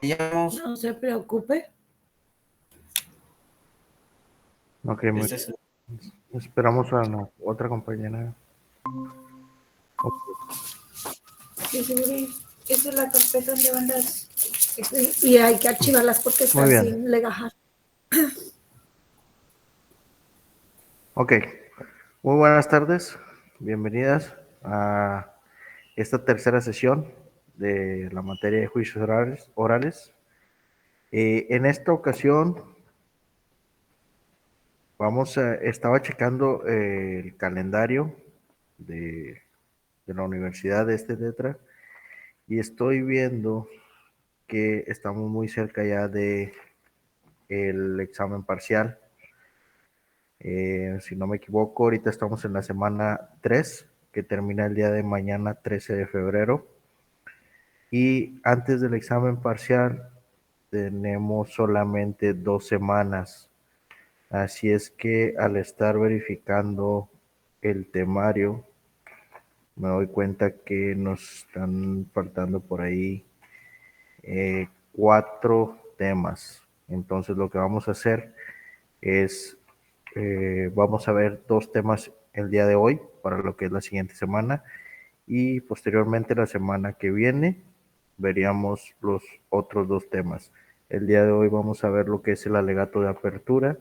No se preocupe. Ok, esperamos a la otra compañera. Sí, sí, esa es la carpeta donde van las... Y hay que archivarlas porque están sin legajar. Ok, muy buenas tardes, bienvenidas a esta tercera sesión de la materia de juicios orales. En esta ocasión estaba checando el calendario de, de la Universidad de Tetra y estoy viendo que estamos muy cerca ya de el examen parcial. Si no me equivoco, ahorita estamos en la semana 3, que termina el día de mañana, 13 de febrero. Y antes del examen parcial tenemos solamente 2 semanas. Así es que al estar verificando el temario, me doy cuenta que nos están faltando por ahí 4 temas. Entonces lo que vamos a hacer es, vamos a ver 2 temas el día de hoy para lo que es la siguiente semana y posteriormente la semana que viene veríamos los otros 2 temas. El día de hoy vamos a ver lo que es el alegato de apertura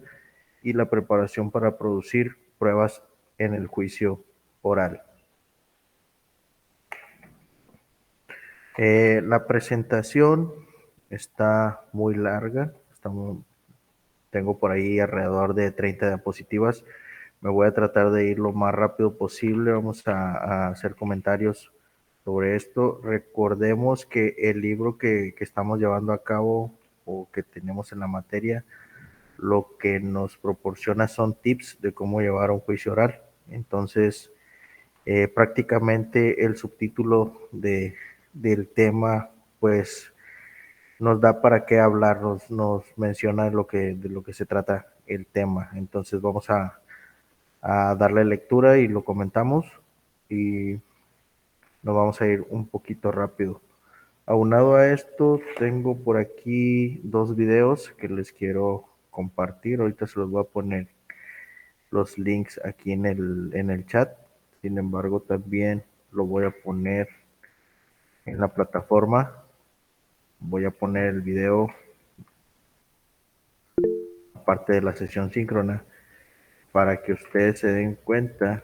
y la preparación para producir pruebas en el juicio oral. La presentación está muy larga, tengo por ahí alrededor de 30 diapositivas. Me voy a tratar de ir lo más rápido posible. Vamos a hacer comentarios sobre esto. Recordemos que el libro que estamos llevando a cabo o que tenemos en la materia, lo que nos proporciona son tips de cómo llevar un juicio oral. Entonces, prácticamente el subtítulo del tema, pues, nos da para qué hablar, nos menciona de lo que se trata el tema. Entonces vamos a darle lectura y lo comentamos y nos vamos a ir un poquito rápido. Aunado a esto, tengo por aquí 2 videos que les quiero compartir. Ahorita se los voy a poner los links aquí en el chat. Sin embargo, también lo voy a poner en la plataforma. Voy a poner el video aparte de la sesión síncrona para que ustedes se den cuenta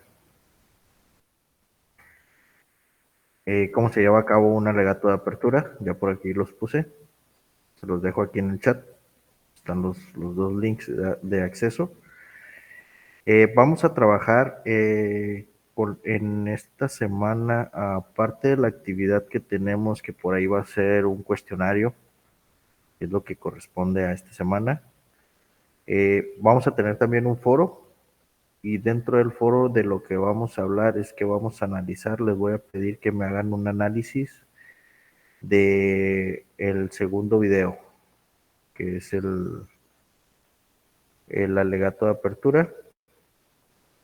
cómo se lleva a cabo un alegato de apertura. Ya por aquí los puse, se los dejo aquí en el chat, están los 2 links de acceso. Vamos a trabajar en esta semana, aparte de la actividad que tenemos, que por ahí va a ser un cuestionario, que es lo que corresponde a esta semana. Vamos a tener también un foro. Y dentro del foro de lo que vamos a hablar es que vamos a analizar, les voy a pedir que me hagan un análisis de el segundo video, que es el alegato de apertura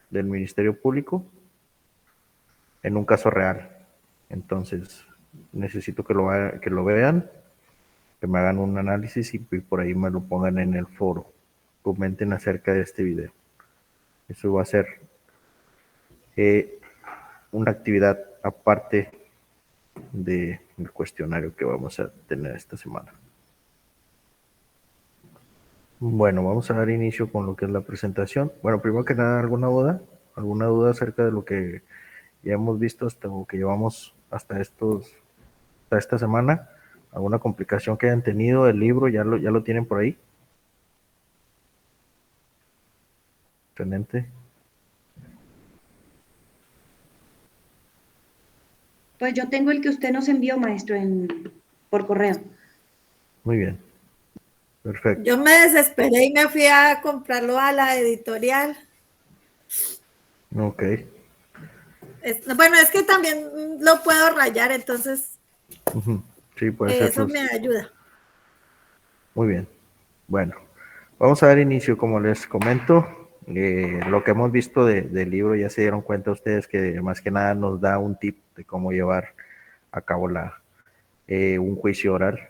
del Ministerio Público en un caso real. Entonces, necesito que lo vean, que me hagan un análisis y por ahí me lo pongan en el foro. Comenten acerca de este video. Eso va a ser una actividad aparte del cuestionario que vamos a tener esta semana. Bueno, vamos a dar inicio con lo que es la presentación. Bueno, primero que nada, ¿alguna duda? ¿Alguna duda acerca de lo que ya hemos visto hasta lo que llevamos hasta esta semana? ¿Alguna complicación que hayan tenido? ¿El libro ya lo tienen por ahí? Excelente. Pues yo tengo el que usted nos envió, maestro, por correo. Muy bien. Perfecto. Yo me desesperé y me fui a comprarlo a la editorial. Ok. Bueno, es que también lo puedo rayar, entonces Sí, puede ser. eso me ayuda. Muy bien. Bueno, vamos a dar inicio, como les comento. Lo que hemos visto del libro, ya se dieron cuenta ustedes que más que nada nos da un tip de cómo llevar a cabo un juicio oral.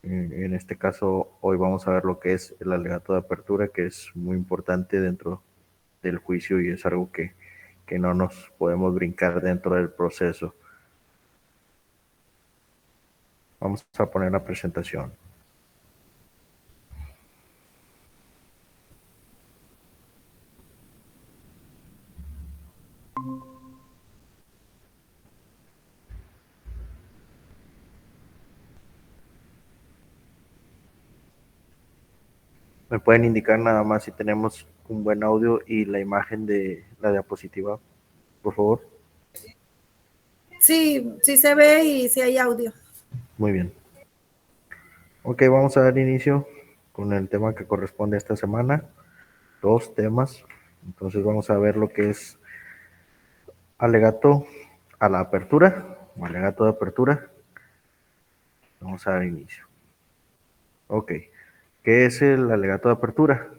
En este caso, hoy vamos a ver lo que es el alegato de apertura, que es muy importante dentro del juicio y es algo que no nos podemos brincar dentro del proceso. Vamos a poner la presentación. ¿Me pueden indicar nada más si tenemos un buen audio y la imagen de la diapositiva, por favor? Sí, sí se ve y sí hay audio. Muy bien. Ok, vamos a dar inicio con el tema que corresponde a esta semana. 2 temas. Entonces vamos a ver lo que es alegato a la apertura, o alegato de apertura. Vamos a dar inicio. Ok, ¿qué es el alegato de apertura?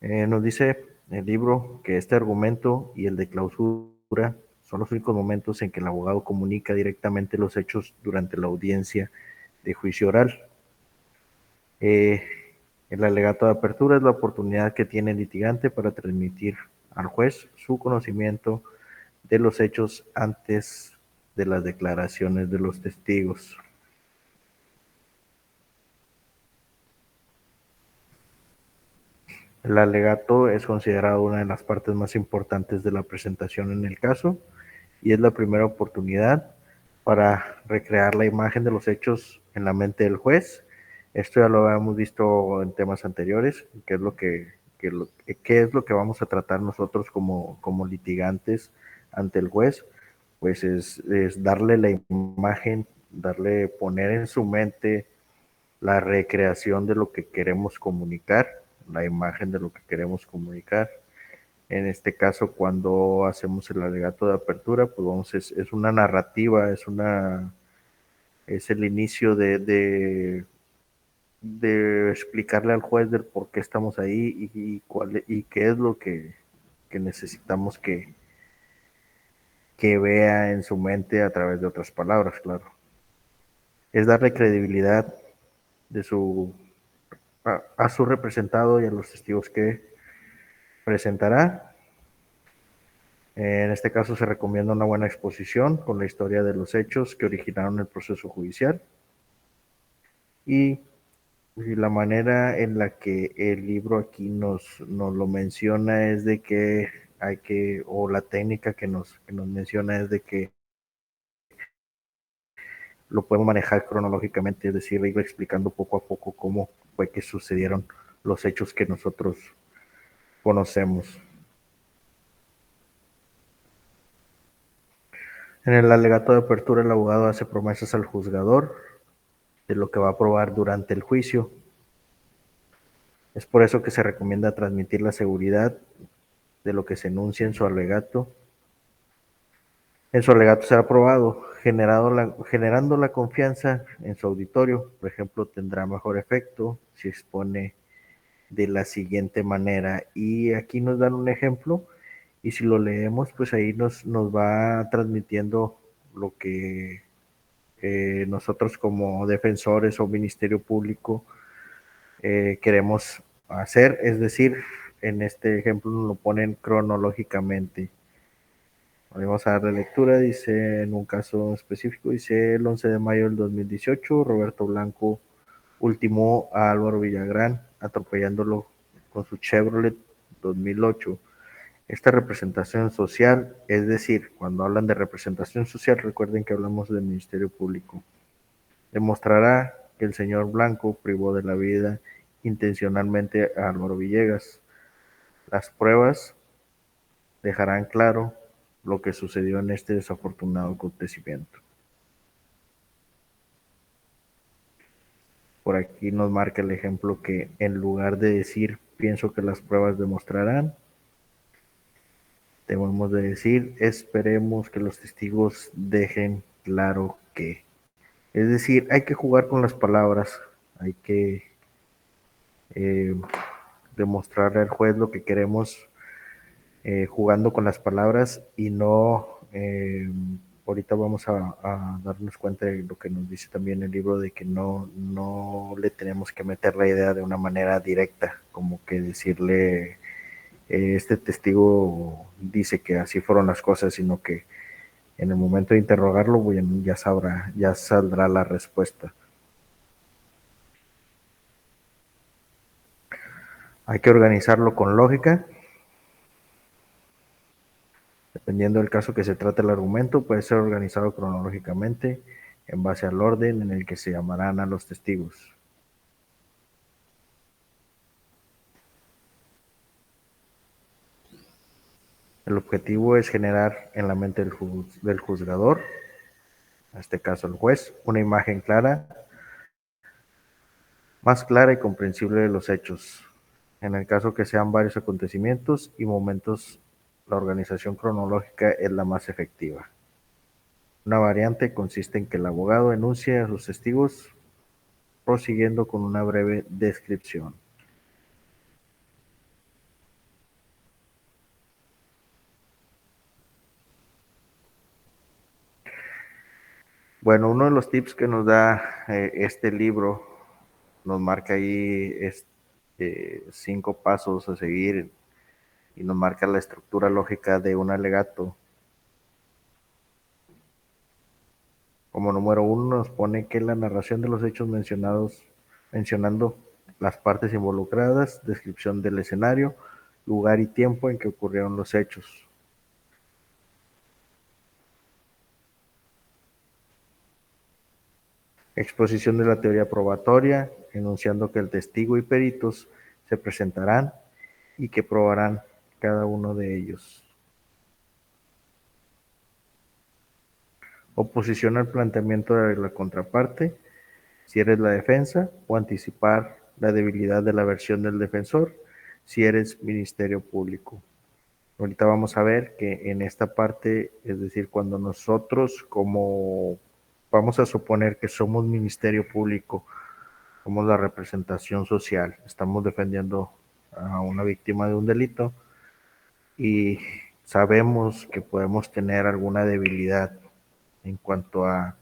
Nos dice el libro que este argumento y el de clausura son los únicos momentos en que el abogado comunica directamente los hechos durante la audiencia de juicio oral. El alegato de apertura es la oportunidad que tiene el litigante para transmitir al juez su conocimiento de los hechos antes de las declaraciones de los testigos. El alegato es considerado una de las partes más importantes de la presentación en el caso y es la primera oportunidad para recrear la imagen de los hechos en la mente del juez. Esto ya lo habíamos visto en temas anteriores, qué es lo qué es lo que vamos a tratar nosotros como litigantes ante el juez, pues es darle la imagen, poner en su mente la recreación de lo que queremos comunicar, la imagen de lo que queremos comunicar. En este caso, cuando hacemos el alegato de apertura, pues vamos, es una narrativa, es el inicio de explicarle al juez del por qué estamos ahí y qué es lo que necesitamos que vea en su mente a través de otras palabras, claro. Es darle credibilidad de a su representado y a los testigos que presentará. En este caso se recomienda una buena exposición con la historia de los hechos que originaron el proceso judicial y la manera en la que el libro aquí nos lo menciona es de que o la técnica que nos menciona es de que lo podemos manejar cronológicamente, es decir, ir explicando poco a poco cómo fue que sucedieron los hechos que nosotros conocemos. En el alegato de apertura, el abogado hace promesas al juzgador de lo que va a probar durante el juicio. Es por eso que se recomienda transmitir la seguridad de lo que se enuncia en su alegato. En su alegato será probado, generando la confianza en su auditorio. Por ejemplo, tendrá mejor efecto si expone de la siguiente manera. Y aquí nos dan un ejemplo y si lo leemos, pues ahí nos va transmitiendo lo que nosotros como defensores o ministerio público queremos hacer, es decir, en este ejemplo nos lo ponen cronológicamente. Vamos a darle lectura, dice en un caso específico, dice el 11 de mayo del 2018, Roberto Blanco ultimó a Álvaro Villagrán atropellándolo con su Chevrolet 2008. Esta representación social, es decir, cuando hablan de representación social, recuerden que hablamos del Ministerio Público, demostrará que el señor Blanco privó de la vida intencionalmente a Álvaro Villegas. Las pruebas dejarán claro lo que sucedió en este desafortunado acontecimiento. Por aquí nos marca el ejemplo que en lugar de decir pienso que las pruebas demostrarán, debemos de decir esperemos que los testigos dejen claro que. Es decir, hay que jugar con las palabras, hay que eh, demostrarle al juez lo que queremos jugando con las palabras y no ahorita ahorita vamos a darnos cuenta de lo que nos dice también el libro, de que no le tenemos que meter la idea de una manera directa, como que decirle, este testigo dice que así fueron las cosas, sino que en el momento de interrogarlo, bueno, ya saldrá la respuesta. Hay que organizarlo con lógica. Dependiendo del caso que se trate el argumento, puede ser organizado cronológicamente en base al orden en el que se llamarán a los testigos. El objetivo es generar en la mente del juzgador, en este caso el juez, una imagen clara, más clara y comprensible de los hechos. En el caso que sean varios acontecimientos y momentos, la organización cronológica es la más efectiva. Una variante consiste en que el abogado enuncie a sus testigos prosiguiendo con una breve descripción. Bueno, uno de los tips que nos da este libro, nos marca ahí 5 pasos a seguir y nos marca la estructura lógica de un alegato. Como número 1 nos pone que la narración de los hechos mencionando las partes involucradas, descripción del escenario, lugar y tiempo en que ocurrieron los hechos. Exposición de la teoría probatoria, enunciando que el testigo y peritos se presentarán y que probarán cada uno de ellos. Oposición al planteamiento de la contraparte, si eres la defensa, o anticipar la debilidad de la versión del defensor, si eres Ministerio Público. Ahorita vamos a ver que en esta parte, es decir, cuando nosotros vamos a suponer que somos Ministerio Público, somos la representación social, estamos defendiendo a una víctima de un delito y sabemos que podemos tener alguna debilidad en cuanto a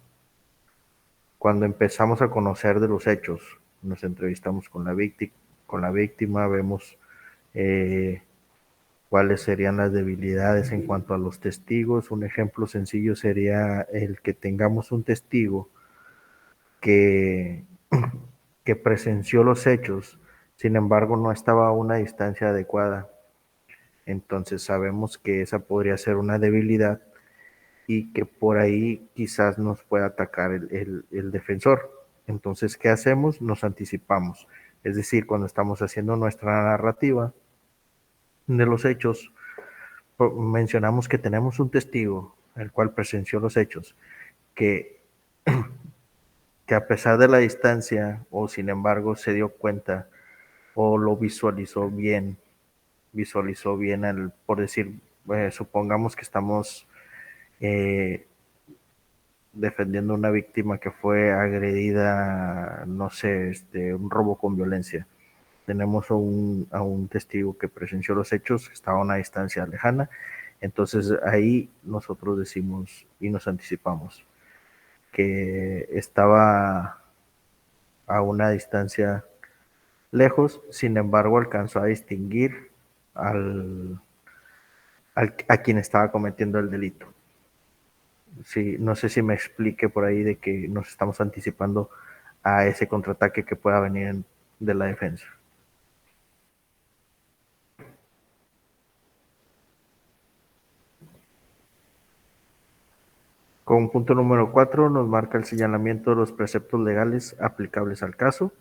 cuando empezamos a conocer de los hechos, nos entrevistamos con la víctima, vemos cuáles serían las debilidades en cuanto a los testigos. Un ejemplo sencillo sería el que tengamos un testigo que presenció los hechos, sin embargo no estaba a una distancia adecuada. Entonces sabemos que esa podría ser una debilidad y que por ahí quizás nos pueda atacar el defensor. Entonces, ¿qué hacemos? Nos anticipamos. Es decir, cuando estamos haciendo nuestra narrativa de los hechos, mencionamos que tenemos un testigo, el cual presenció los hechos, que a pesar de la distancia, o sin embargo se dio cuenta, o lo visualizó bien, por decir, supongamos que estamos defendiendo a una víctima que fue agredida, no sé, un robo con violencia. Tenemos a un testigo que presenció los hechos, que estaba a una distancia lejana, entonces ahí nosotros decimos y nos anticipamos que estaba a una distancia lejos, sin embargo alcanzó a distinguir a quien estaba cometiendo el delito. Sí, no sé si me explique por ahí de que nos estamos anticipando a ese contraataque que pueda venir de la defensa. Con punto número 4 nos marca el señalamiento de los preceptos legales aplicables al caso.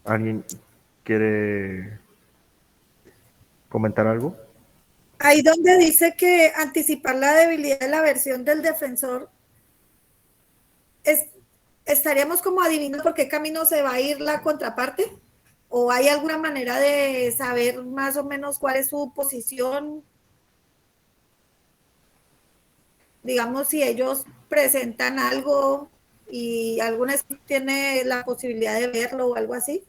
¿Alguien quiere comentar algo? Ahí donde dice que anticipar la debilidad de la versión del defensor, ¿estaríamos como adivinando por qué camino se va a ir la contraparte? ¿O hay alguna manera de saber más o menos cuál es su posición? Digamos, si ellos presentan algo y alguna tiene la posibilidad de verlo o algo así.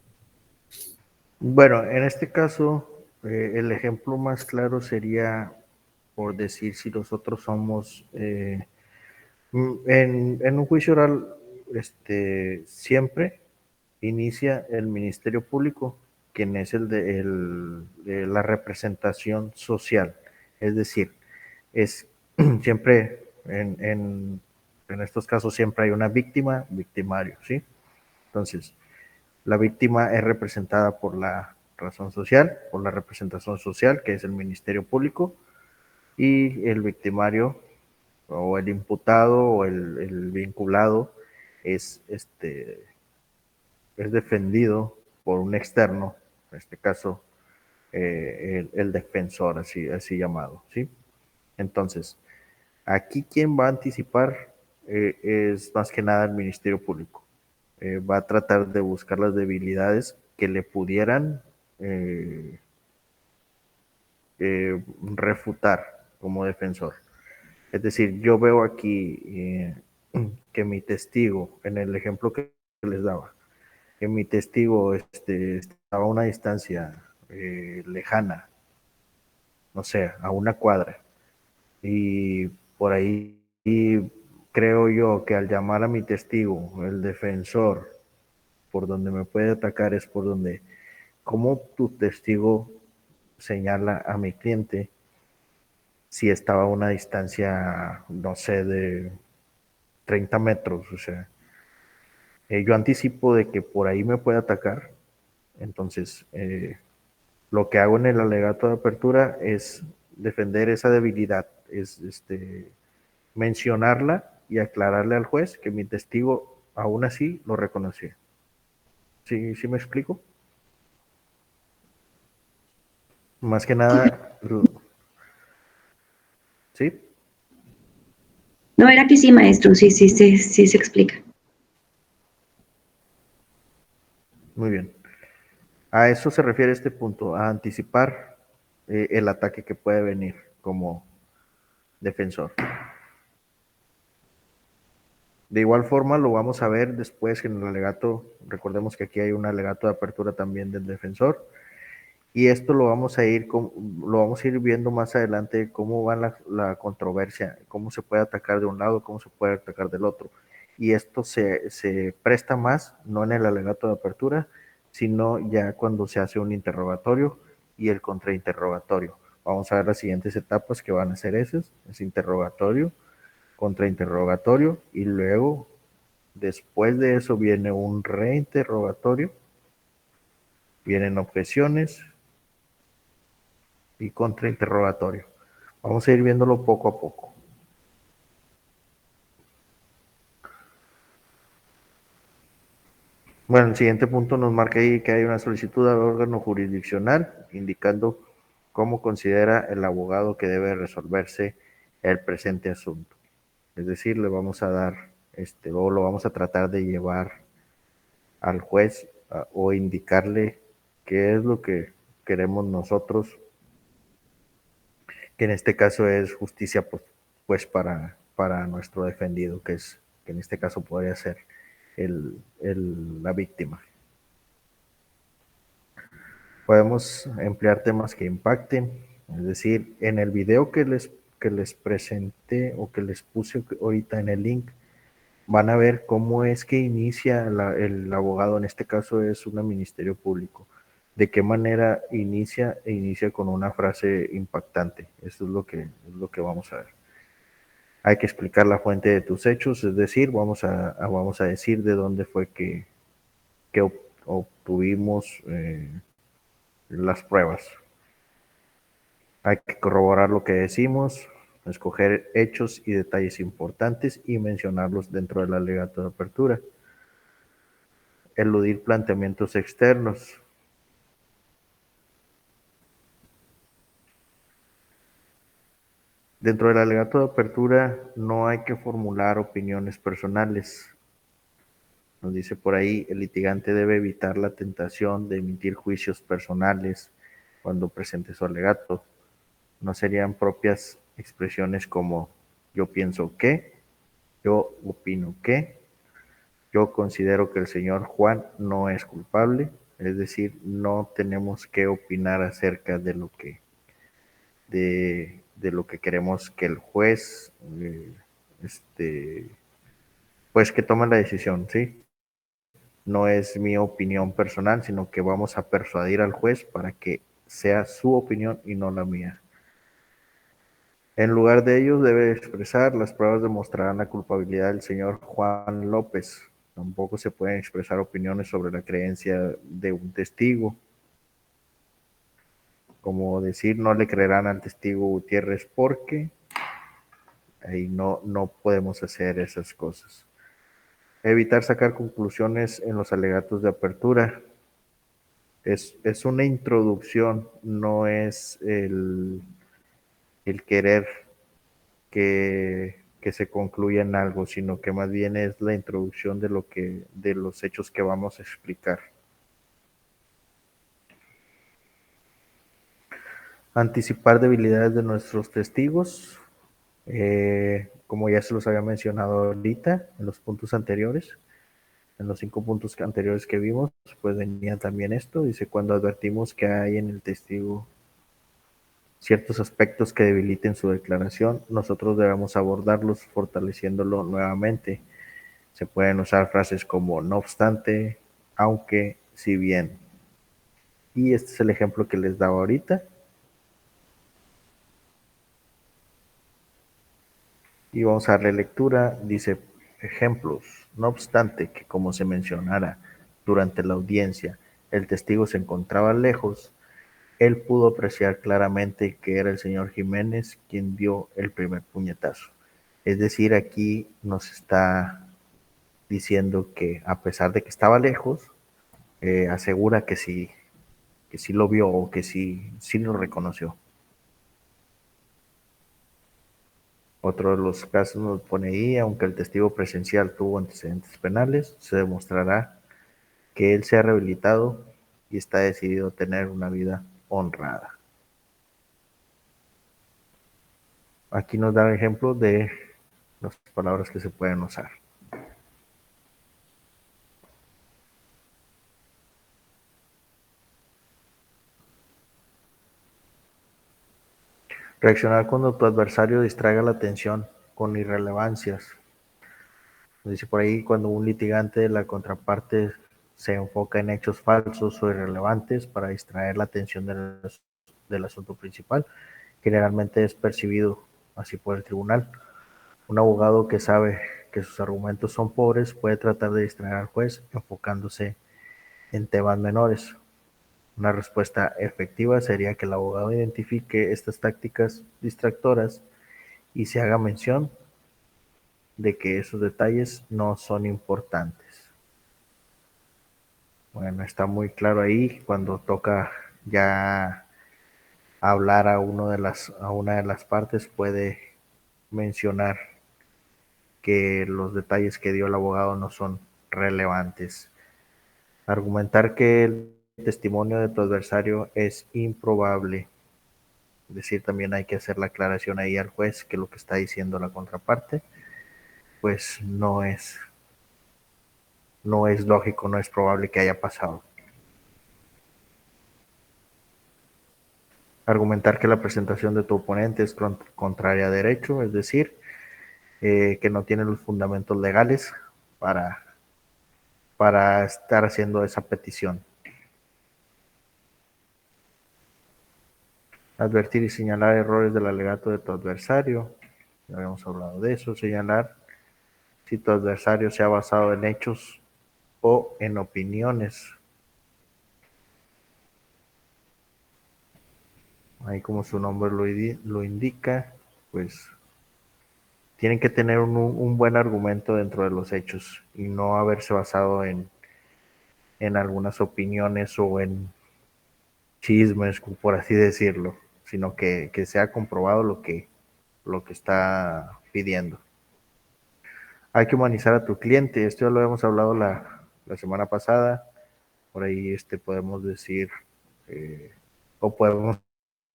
Bueno, en este caso, El ejemplo más claro sería, por decir, si nosotros somos, en un juicio oral, siempre inicia el Ministerio Público, quien es de la representación social. Es decir, es siempre en estos casos siempre hay una víctima, victimario, ¿sí? Entonces, la víctima es representada por la razón social, por la representación social, que es el Ministerio Público, y el victimario o el imputado o el vinculado es, es defendido por un externo, en este caso el defensor, así llamado, ¿sí? Entonces, aquí quien va a anticipar es más que nada el Ministerio Público. Va a tratar de buscar las debilidades que le pudieran eh, refutar como defensor. Es decir, yo veo aquí que mi testigo, en el ejemplo que les daba, que mi testigo estaba a una distancia lejana, no sé, a una cuadra, y por ahí y creo yo que al llamar a mi testigo, el defensor, por donde me puede atacar es por donde, como tu testigo señala a mi cliente si estaba a una distancia, no sé, de 30 metros, o sea, yo anticipo de que por ahí me puede atacar, entonces lo que hago en el alegato de apertura es defender esa debilidad, es mencionarla y aclararle al juez que mi testigo aún así lo reconoció. ¿Sí, sí me explico? Más que nada, ¿sí? No, era que sí, maestro, sí, sí, sí, sí se explica. Muy bien. A eso se refiere este punto, a anticipar el ataque que puede venir como defensor. De igual forma lo vamos a ver después en el alegato, recordemos que aquí hay un alegato de apertura también del defensor, y esto lo vamos a ir viendo más adelante cómo va la controversia, cómo se puede atacar de un lado, cómo se puede atacar del otro. Y esto se presta más, no en el alegato de apertura, sino ya cuando se hace un interrogatorio y el contrainterrogatorio. Vamos a ver las siguientes etapas que van a ser esas, es interrogatorio, contrainterrogatorio, y luego, después de eso viene un reinterrogatorio, vienen objeciones, y contrainterrogatorio. Vamos a ir viéndolo poco a poco. Bueno, el siguiente punto nos marca ahí que hay una solicitud al órgano jurisdiccional indicando cómo considera el abogado que debe resolverse el presente asunto. Es decir, le vamos a dar, o lo vamos a tratar de llevar al juez o indicarle qué es lo que queremos nosotros, que en este caso es justicia para nuestro defendido, que en este caso podría ser la víctima. Podemos emplear temas que impacten, es decir, en el video que les presenté o que les puse ahorita en el link, van a ver cómo es que inicia el abogado, en este caso es un ministerio público, de qué manera inicia con una frase impactante. Eso es lo que vamos a ver. Hay que explicar la fuente de tus hechos, es decir, vamos a decir de dónde fue que obtuvimos las pruebas. Hay que corroborar lo que decimos, escoger hechos y detalles importantes y mencionarlos dentro del alegato de apertura. Eludir planteamientos externos. Dentro del alegato de apertura no hay que formular opiniones personales. Nos dice por ahí, el litigante debe evitar la tentación de emitir juicios personales cuando presente su alegato. No serían propias expresiones como yo pienso que, yo opino que, yo considero que el señor Juan no es culpable, es decir, no tenemos que opinar acerca de lo que queremos que el juez, pues que tome la decisión, ¿sí? No es mi opinión personal, sino que vamos a persuadir al juez para que sea su opinión y no la mía. En lugar de ello, debe expresar: las pruebas demostrarán la culpabilidad del señor Juan López. Tampoco se pueden expresar opiniones sobre la creencia de un testigo, como decir: no le creerán al testigo Gutiérrez porque ahí no podemos hacer esas cosas. Evitar sacar conclusiones en los alegatos de apertura. Es una introducción, no es el querer que se concluya en algo, sino que más bien es la introducción de los hechos que vamos a explicar. Anticipar debilidades de nuestros testigos, como ya se los había mencionado ahorita en los puntos anteriores, en los 5 puntos anteriores que vimos, pues venía también esto. Dice: cuando advertimos que hay en el testigo ciertos aspectos que debiliten su declaración, nosotros debemos abordarlos fortaleciéndolo nuevamente. Se pueden usar frases como no obstante, aunque, si bien. Y este es el ejemplo que les daba ahorita. Y vamos a darle lectura. Dice: ejemplos. No obstante que, como se mencionara durante la audiencia, el testigo se encontraba lejos, él pudo apreciar claramente que era el señor Jiménez quien dio el primer puñetazo. Es decir, aquí nos está diciendo que, a pesar de que estaba lejos, asegura que sí lo vio o que sí lo reconoció. Otro de los casos nos pone ahí: aunque el testigo presencial tuvo antecedentes penales, se demostrará que él se ha rehabilitado y está decidido a tener una vida honrada. Aquí nos da el ejemplo de las palabras que se pueden usar. Reaccionar cuando tu adversario distraiga la atención con irrelevancias. Dice por ahí: cuando un litigante de la contraparte se enfoca en hechos falsos o irrelevantes para distraer la atención del asunto principal, generalmente es percibido así por el tribunal. Un abogado que sabe que sus argumentos son pobres puede tratar de distraer al juez enfocándose en temas menores. Una respuesta efectiva sería que el abogado identifique estas tácticas distractoras y se haga mención de que esos detalles no son importantes. Bueno, está muy claro ahí cuando toca ya hablar a una de las partes, puede mencionar que los detalles que dio el abogado no son relevantes. Argumentar que el testimonio de tu adversario es improbable. Es decir, también hay que hacer la aclaración ahí al juez que lo que está diciendo la contraparte, pues no es lógico, no es probable que haya pasado. Argumentar que la presentación de tu oponente es contraria a derecho, es decir, que no tiene los fundamentos legales para estar haciendo esa petición. Advertir y señalar errores del alegato de tu adversario. Ya habíamos hablado de eso. Señalar si tu adversario se ha basado en hechos o en opiniones. Ahí, como su nombre lo indica, pues tienen que tener un buen argumento dentro de los hechos y no haberse basado en algunas opiniones o en chismes, por así decirlo, sino que sea comprobado lo que está pidiendo. Hay que humanizar a tu cliente. Esto ya lo hemos hablado la semana pasada. Por ahí podemos decir, o podemos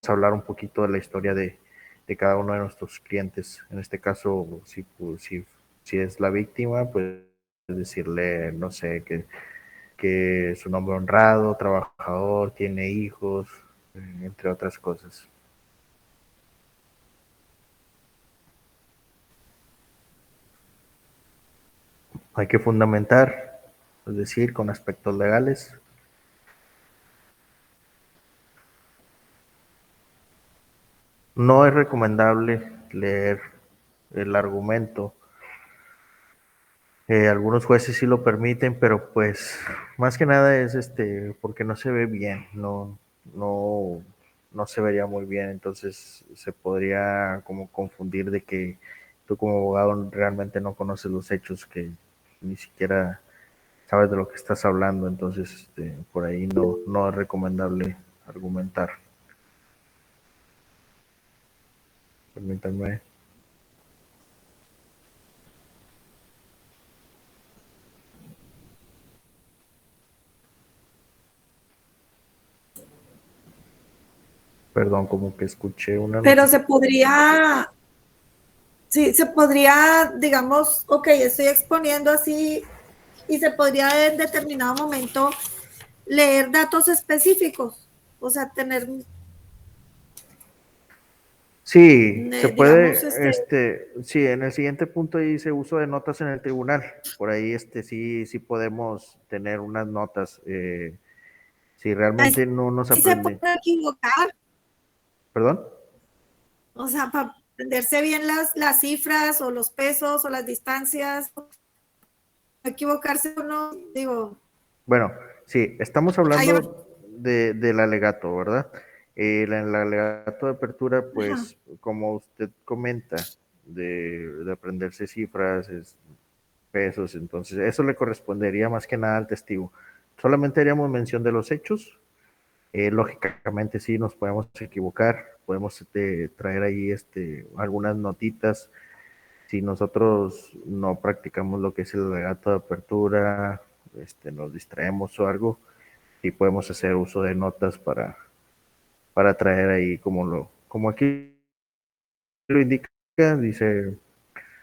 hablar un poquito de la historia de cada uno de nuestros clientes. En este caso, si es la víctima, pues decirle, no sé, que que es un hombre honrado, trabajador, tiene hijos, entre otras cosas. Hay que fundamentar, es decir, con aspectos legales. No es recomendable leer el argumento. Algunos jueces sí lo permiten, pero pues más que nada es porque no se ve bien, no, no se vería muy bien, entonces se podría como confundir de que tú como abogado realmente no conoces los hechos, que ni siquiera sabes de lo que estás hablando, entonces por ahí no es recomendable argumentar. Permítanme. Perdón, como que escuché una Pero noticia. se podría, sí, se podría, digamos, ok, estoy exponiendo así y se podría en determinado momento leer datos específicos, o sea, tener, Sí, se digamos, puede, sí, en el siguiente punto dice uso de notas en el tribunal. Por ahí, sí podemos tener unas notas. Si realmente no nos sí se aprende, puede equivocar, ¿perdón? o sea, para aprenderse bien las cifras o los pesos o las distancias, no equivocarse uno, digo, Bueno, sí, estamos hay, hablando del alegato, ¿verdad? El alegato de apertura, ajá. pues, como usted comenta, de aprenderse cifras, pesos, entonces eso le correspondería más que nada al testigo. Solamente haríamos mención de los hechos. Lógicamente sí nos podemos equivocar, podemos traer ahí algunas notitas. Si nosotros no practicamos lo que es el alegato de apertura, nos distraemos o algo, sí podemos hacer uso de notas para traer ahí como aquí lo indica, dice,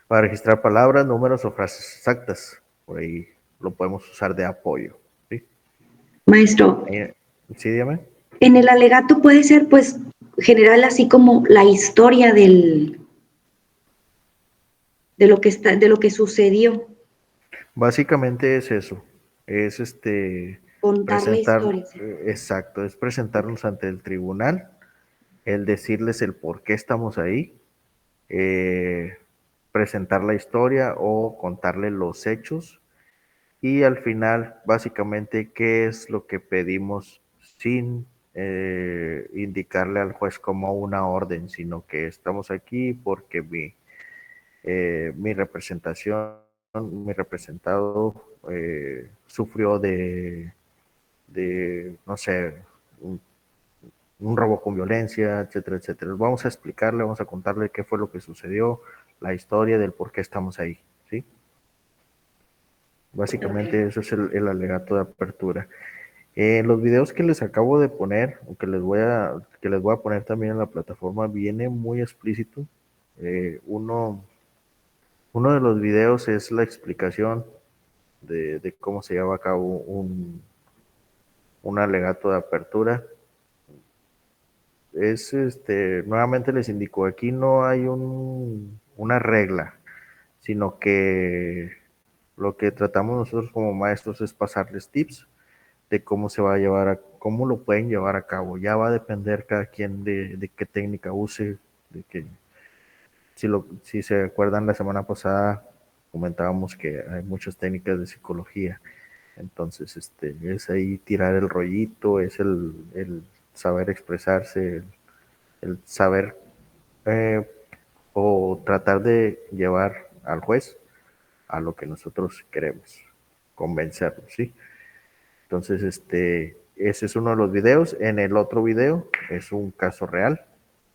para registrar palabras, números o frases exactas. Por ahí lo podemos usar de apoyo. ¿Sí? Maestro, Sí, dígame. en el alegato puede ser, pues, general, así como la historia de lo que está, de lo que sucedió, Básicamente es eso, es contar la presentar, historia. ¿Sí? exacto, es presentarnos ante el tribunal, el decirles el por qué estamos ahí, eh, presentar la historia o contarle los hechos y al final básicamente qué es lo que pedimos sin indicarle al juez como una orden, sino que estamos aquí porque mi representación, mi representado sufrió no sé, un, un robo con violencia, etcétera, etcétera. Vamos a explicarle, vamos a contarle qué fue lo que sucedió, la historia del por qué estamos ahí, ¿sí? Básicamente Okay. eso es el alegato de apertura. Los videos que les acabo de poner, o que les voy a poner también en la plataforma, viene muy explícito. Eh, uno, uno de los videos es la explicación de cómo se lleva a cabo un alegato de apertura. Es nuevamente les indico, aquí no hay una regla, sino que lo que tratamos nosotros como maestros es pasarles tips de cómo se va a cómo lo pueden llevar a cabo. Ya va a depender cada quien de qué técnica use, de que si se acuerdan la semana pasada comentábamos que hay muchas técnicas de psicología. Entonces, es ahí tirar el rollito, es el saber expresarse, el saber eh, o tratar de llevar al juez a lo que nosotros queremos, convencerlo, ¿sí? Entonces, ese es uno de los videos. En el otro video es un caso real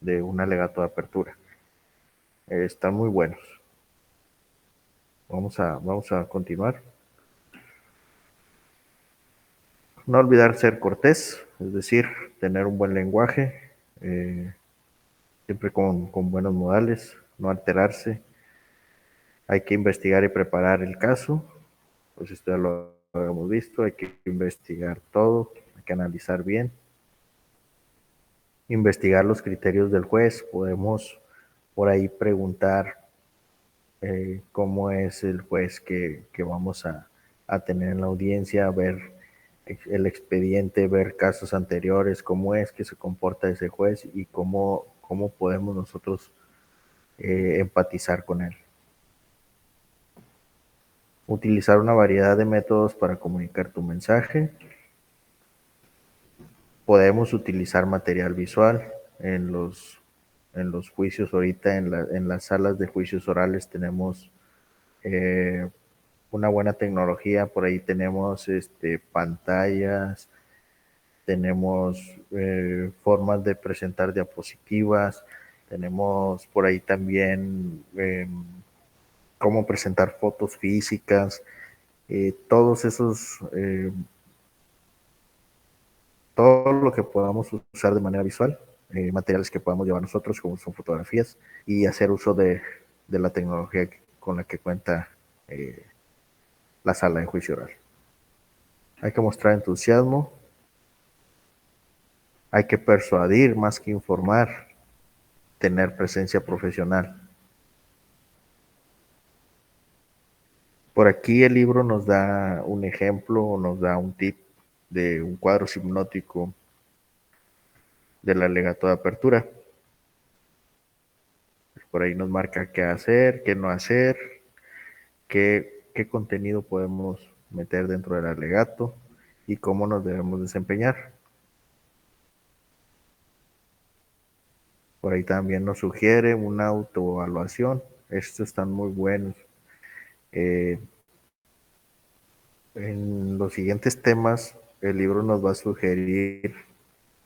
de un alegato de apertura. Están muy buenos. Vamos a continuar. No olvidar ser cortés, es decir, tener un buen lenguaje, eh, siempre con buenos modales, no alterarse. Hay que investigar y preparar el caso, pues esto ya lo habíamos visto, hay que investigar todo, hay que analizar bien, investigar los criterios del juez, podemos por ahí preguntar cómo es el juez que vamos a tener en la audiencia, ver el expediente, ver casos anteriores, cómo es que se comporta ese juez y cómo podemos nosotros empatizar con él. Utilizar una variedad de métodos para comunicar tu mensaje. Podemos utilizar material visual en los juicios. Ahorita en las salas de juicios orales tenemos una buena tecnología. Por ahí tenemos pantallas, tenemos formas de presentar diapositivas, tenemos por ahí también cómo presentar fotos físicas, todos esos, todo lo que podamos usar de manera visual, materiales que podamos llevar nosotros, como son fotografías, y hacer uso de la tecnología con la que cuenta la sala de juicio oral. Hay que mostrar entusiasmo, hay que persuadir más que informar, tener presencia profesional. Por aquí el libro nos da un ejemplo, nos da un tip de un cuadro hipnótico del alegato de apertura. Por ahí nos marca qué hacer, qué no hacer, qué contenido podemos meter dentro del alegato y cómo nos debemos desempeñar. Por ahí también nos sugiere una autoevaluación. Estos están muy buenos. En los siguientes temas, el libro nos va a sugerir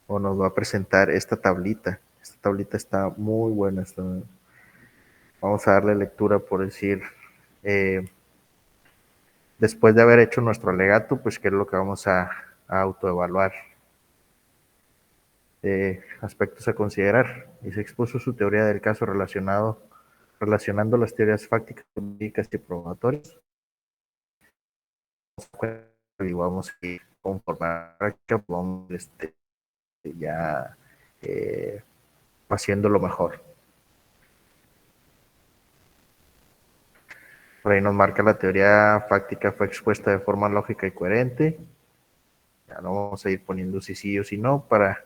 o nos va a presentar esta tablita. Esta tablita está muy buena. Vamos a darle lectura por decir, después de haber hecho nuestro alegato, pues qué es lo que vamos a autoevaluar. Aspectos a considerar. Y se expuso su teoría del caso relacionando las teorías fácticas, jurídicas y probatorias. Y vamos a ir conforme vamos ya haciendo lo mejor. Por ahí nos marca la teoría fáctica fue expuesta de forma lógica y coherente. Ya no vamos a ir poniendo sí o sí no para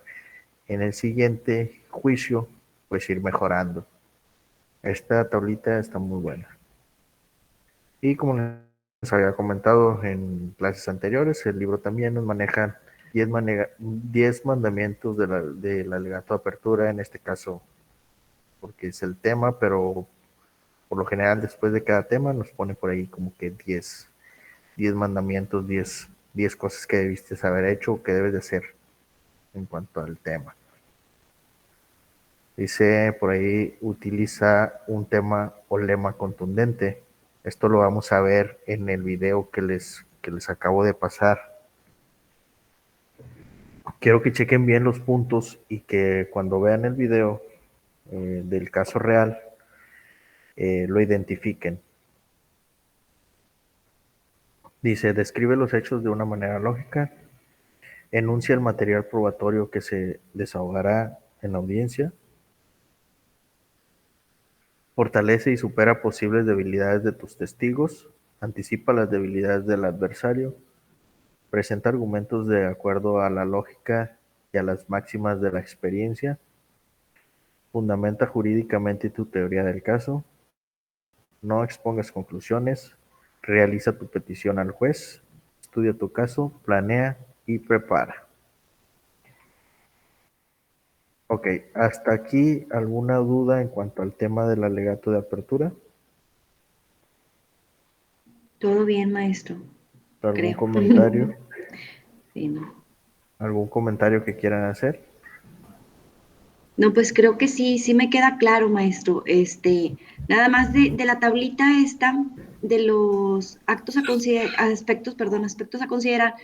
en el siguiente juicio pues ir mejorando. Esta tablita está muy buena. Y como les había comentado en clases anteriores, el libro también nos maneja 10 mandamientos de la alegato de apertura, en este caso porque es el tema, pero por lo general después de cada tema nos pone por ahí como que 10 mandamientos, 10 cosas que debiste haber hecho o que debes de hacer en cuanto al tema. Dice por ahí, utiliza un tema o lema contundente. Esto lo vamos a ver en el video que les acabo de pasar. Quiero que chequen bien los puntos y que cuando vean el video del caso real, lo identifiquen. Dice, describe los hechos de una manera lógica, enuncia el material probatorio que se desahogará en la audiencia, fortalece y supera posibles debilidades de tus testigos, anticipa las debilidades del adversario, presenta argumentos de acuerdo a la lógica y a las máximas de la experiencia, fundamenta jurídicamente tu teoría del caso, no expongas conclusiones, realiza tu petición al juez, estudia tu caso, planea y prepara. Ok, hasta aquí, ¿alguna duda en cuanto al tema del alegato de apertura? Todo bien, maestro. ¿Algún Creo. comentario? Sí, no. ¿Algún comentario que quieran hacer? No, pues creo que sí me queda claro, maestro. Nada más de la tablita esta, de los actos a considerar, aspectos a considerar,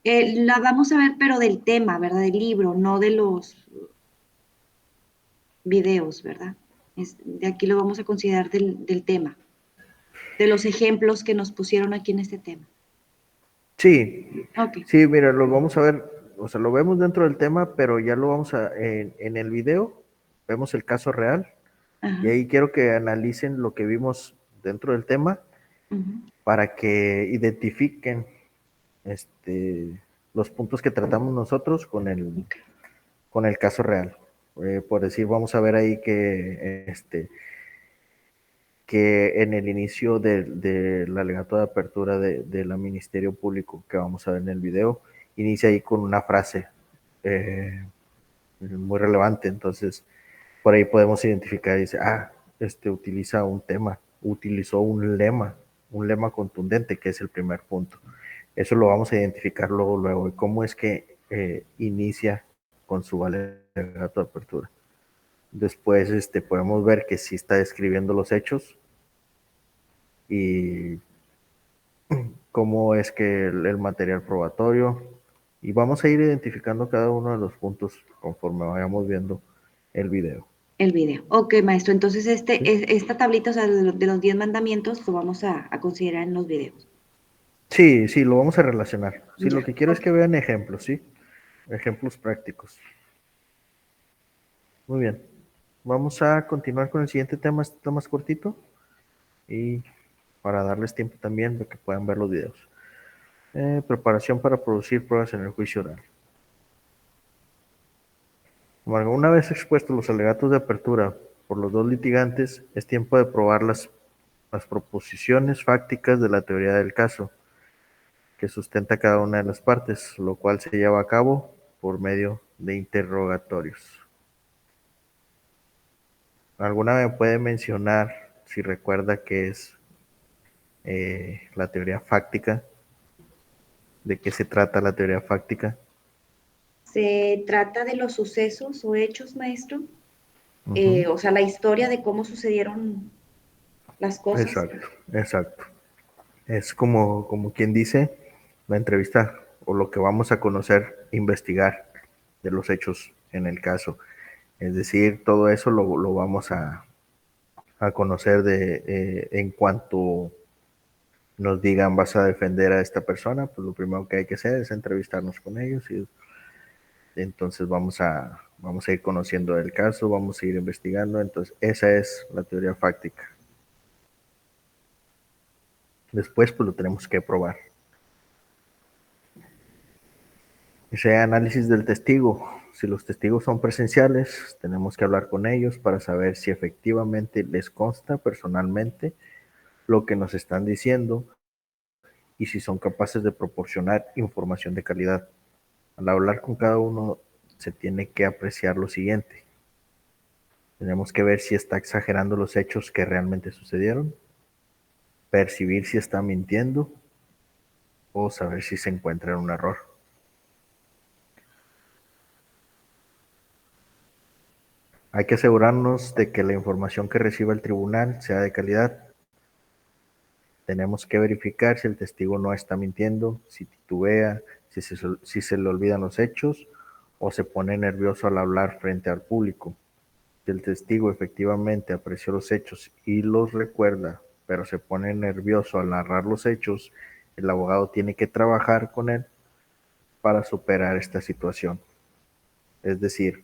la vamos a ver, pero del tema, ¿verdad? Del libro, no de los videos, ¿verdad? De aquí lo vamos a considerar del tema, de los ejemplos que nos pusieron aquí en este tema. Sí, Ok. sí, mira, lo vamos a ver, o sea, lo vemos dentro del tema, pero ya lo vamos en el video, vemos el caso real, y Ajá. ahí quiero que analicen lo que vimos dentro del tema Ujú. para que identifiquen los puntos que tratamos nosotros Ok. con el caso real. Por decir, vamos a ver ahí que en el inicio del alegato de apertura de la Ministerio Público, que vamos a ver en el video, inicia ahí con una frase eh, muy relevante. Entonces, por ahí podemos identificar y dice, utiliza utilizó un lema contundente, que es el primer punto. Eso lo vamos a identificar luego, y cómo es que inicia con su alegato de apertura. Después podemos ver que sí está describiendo los hechos y cómo es que el material probatorio, y vamos a ir identificando cada uno de los puntos conforme vayamos viendo el video. El video. Ok, maestro. Entonces, ¿Sí? esta tablita, o sea, de los 10 mandamientos, lo vamos a considerar en los videos. Sí, sí, lo vamos a relacionar. Sí, lo Ya. que quiero es Ok. que vean ejemplos, ¿sí? Ejemplos prácticos. Muy bien. Vamos a continuar con el siguiente tema, este está más cortito, y para darles tiempo también de que puedan ver los videos. Preparación para producir pruebas en el juicio oral. Bueno, una vez expuestos los alegatos de apertura por los dos litigantes, es tiempo de probar las proposiciones fácticas de la teoría del caso, que sustenta cada una de las partes, lo cual se lleva a cabo por medio de interrogatorios. ¿Alguna me puede mencionar si recuerda qué es la teoría fáctica? ¿De qué se trata la teoría fáctica? Se trata de los sucesos o hechos, maestro. Ujú. O sea, la historia de cómo sucedieron las cosas. Exacto, exacto. Es como quien dice la entrevista o lo que vamos a conocer, investigar de los hechos en el caso. Es decir, todo eso lo vamos a conocer en cuanto nos digan vas a defender a esta persona, pues lo primero que hay que hacer es entrevistarnos con ellos y entonces vamos a ir conociendo el caso, vamos a ir investigando. Entonces esa es la teoría fáctica. Después pues lo tenemos que probar. Ese análisis del testigo. Si los testigos son presenciales, tenemos que hablar con ellos para saber si efectivamente les consta personalmente lo que nos están diciendo y si son capaces de proporcionar información de calidad. Al hablar con cada uno se tiene que apreciar lo siguiente. Tenemos que ver si está exagerando los hechos que realmente sucedieron, percibir si está mintiendo o saber si se encuentra en un error. Hay que asegurarnos de que la información que reciba el tribunal sea de calidad. Tenemos que verificar si el testigo no está mintiendo, si titubea, si se le olvidan los hechos o se pone nervioso al hablar frente al público. Si el testigo efectivamente apreció los hechos y los recuerda, pero se pone nervioso al narrar los hechos, el abogado tiene que trabajar con él para superar esta situación. Es decir,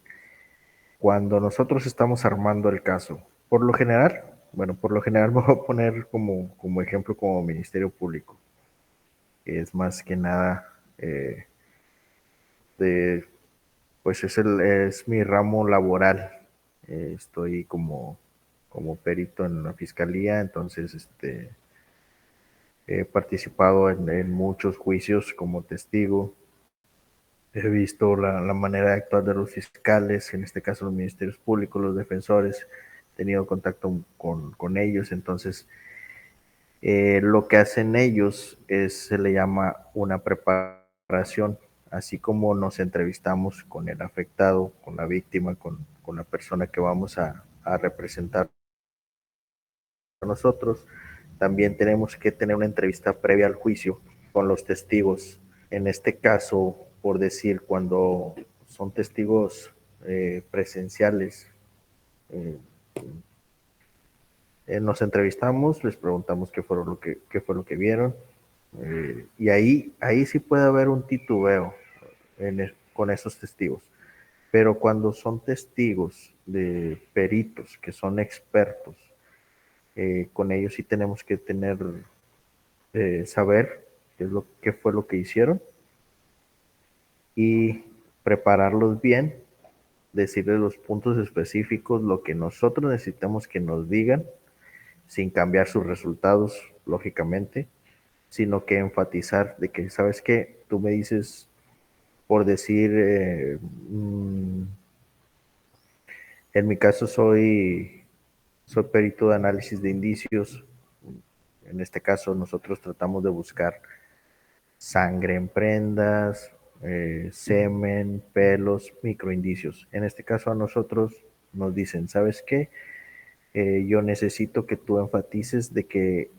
cuando nosotros estamos armando el caso, por lo general me voy a poner como ejemplo como Ministerio Público, que es más que nada de, pues es mi ramo laboral. Estoy como perito en la fiscalía, entonces he participado en muchos juicios como testigo. He visto la manera de actuar de los fiscales, en este caso los ministerios públicos, los defensores, he tenido contacto con ellos. Entonces lo que hacen ellos se le llama una preparación, así como nos entrevistamos con el afectado, con la víctima, con la persona que vamos a representar a nosotros. También tenemos que tener una entrevista previa al juicio con los testigos. En este caso, por decir, cuando son testigos presenciales, eh, nos entrevistamos, les preguntamos qué fue lo que vieron, Y ahí sí puede haber un titubeo con esos testigos. Pero cuando son testigos de peritos que son expertos, con ellos sí tenemos que saber qué fue lo que hicieron y prepararlos bien, decirles los puntos específicos, lo que nosotros necesitamos que nos digan, sin cambiar sus resultados, lógicamente, sino que enfatizar de que, ¿sabes qué? Tú me dices, por decir, en mi caso soy perito de análisis de indicios. En este caso nosotros tratamos de buscar sangre en prendas, semen, pelos, microindicios. En este caso a nosotros nos dicen, ¿sabes qué? Yo necesito que tú enfatices de que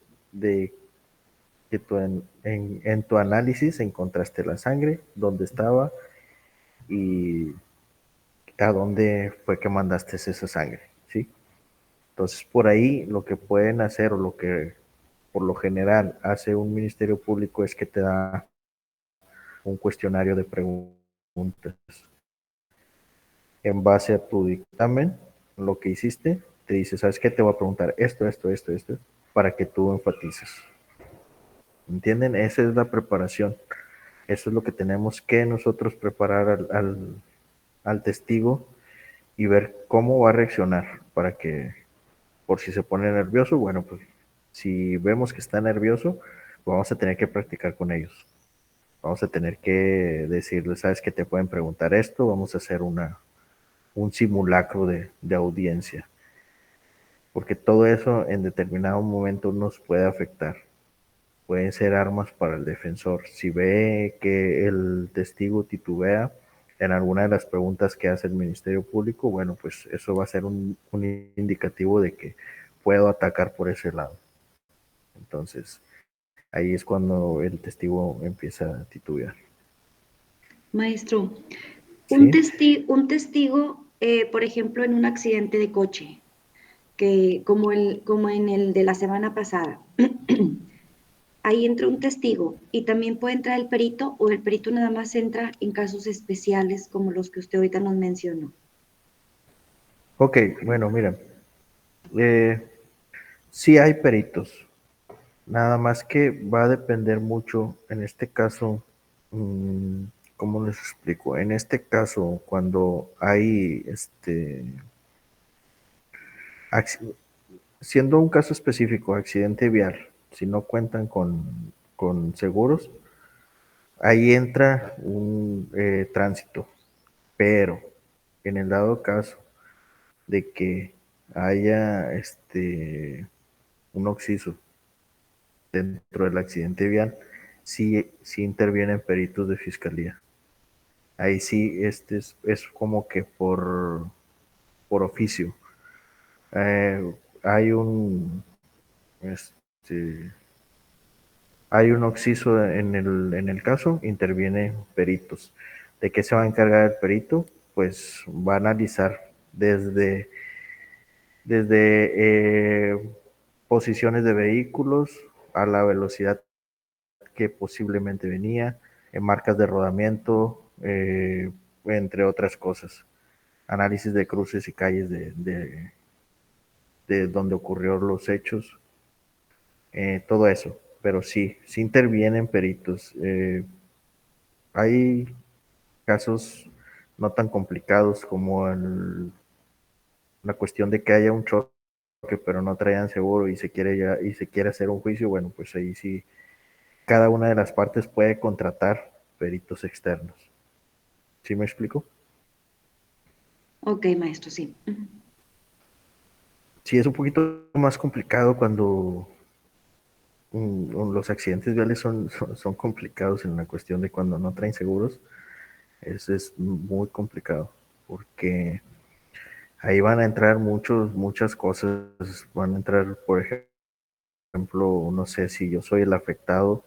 tú en tu análisis encontraste la sangre, dónde estaba y a dónde fue que mandaste esa sangre, ¿sí? Entonces, por ahí lo que pueden hacer o lo que por lo general hace un ministerio público es que te da un cuestionario de preguntas. En base a tu dictamen, lo que hiciste, te dice, ¿sabes qué? Te voy a preguntar esto, para que tú enfatices. ¿Entienden? Esa es la preparación. Eso es lo que tenemos que nosotros preparar al testigo y ver cómo va a reaccionar para que, por si se pone nervioso, bueno, pues si vemos que está nervioso, vamos a tener que practicar con ellos. Vamos a tener que decirles, sabes que te pueden preguntar esto, vamos a hacer un simulacro de audiencia, porque todo eso en determinado momento nos puede afectar. Pueden ser armas para el defensor. Si ve que el testigo titubea en alguna de las preguntas que hace el Ministerio Público, bueno, pues eso va a ser un indicativo de que puedo atacar por ese lado. Entonces, ahí es cuando el testigo empieza a titubear. Maestro, ¿Sí? un testigo, por ejemplo, en un accidente de coche, como en el de la semana pasada, ahí entra un testigo y también puede entrar el perito, o el perito nada más entra en casos especiales como los que usted ahorita nos mencionó. Ok, bueno, mira, eh, sí hay peritos, nada más que va a depender mucho, en este caso, ¿cómo les explico? En este caso, cuando hay, siendo un caso específico, accidente vial, si no cuentan con seguros, ahí entra un tránsito, pero en el dado caso de que haya un occiso dentro del accidente vial, sí intervienen peritos de fiscalía. Ahí sí, es como que por oficio. Hay este, hay un occiso en el caso, intervienen peritos. ¿De qué se va a encargar el perito? Pues va a analizar desde posiciones de vehículos a la velocidad que posiblemente venía, en marcas de rodamiento, entre otras cosas. Análisis de cruces y calles de donde ocurrieron los hechos, todo eso. Pero sí intervienen peritos. Hay casos no tan complicados como la cuestión de que haya un choque pero no traían seguro y se quiere hacer un juicio. Bueno, pues ahí sí cada una de las partes puede contratar peritos externos. ¿Sí me explico? Ok, maestro, sí. Sí, es un poquito más complicado cuando los accidentes viales son complicados en la cuestión de cuando no traen seguros. Es muy complicado porque ahí van a entrar muchas cosas. Van a entrar, por ejemplo, no sé si yo soy el afectado,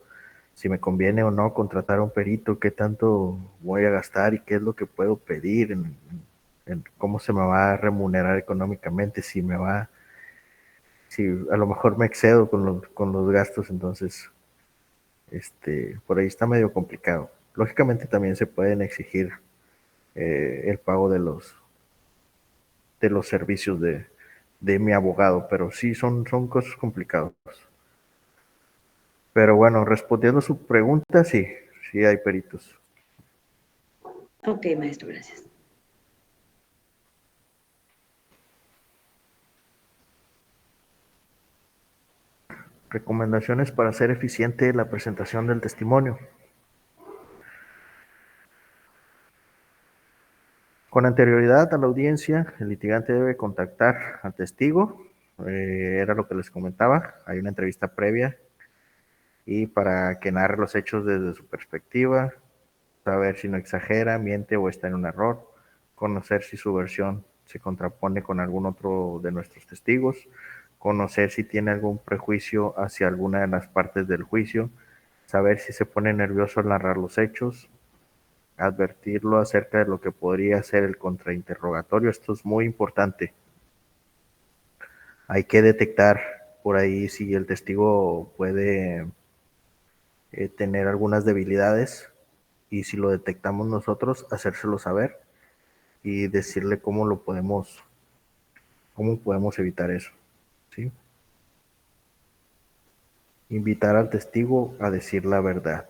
si me conviene o no contratar a un perito, qué tanto voy a gastar y qué es lo que puedo pedir, en cómo se me va a remunerar económicamente, si a lo mejor me excedo con los gastos, entonces Por ahí está medio complicado. Lógicamente también se pueden exigir el pago de los servicios de mi abogado, pero sí son cosas complicadas. Pero bueno, respondiendo a su pregunta, sí hay peritos. Ok, maestro, gracias. Recomendaciones para hacer eficiente la presentación del testimonio. Con anterioridad a la audiencia, el litigante debe contactar al testigo. Era lo que les comentaba. Hay una entrevista previa y para que narre los hechos desde su perspectiva, saber si no exagera, miente o está en un error, conocer si su versión se contrapone con algún otro de nuestros testigos, conocer si tiene algún prejuicio hacia alguna de las partes del juicio, saber si se pone nervioso al narrar los hechos, advertirlo acerca de lo que podría ser el contrainterrogatorio. Esto es muy importante. Hay que detectar por ahí si el testigo puede tener algunas debilidades, y si lo detectamos nosotros, hacérselo saber y decirle cómo podemos evitar eso, ¿sí? Invitar al testigo a decir la verdad.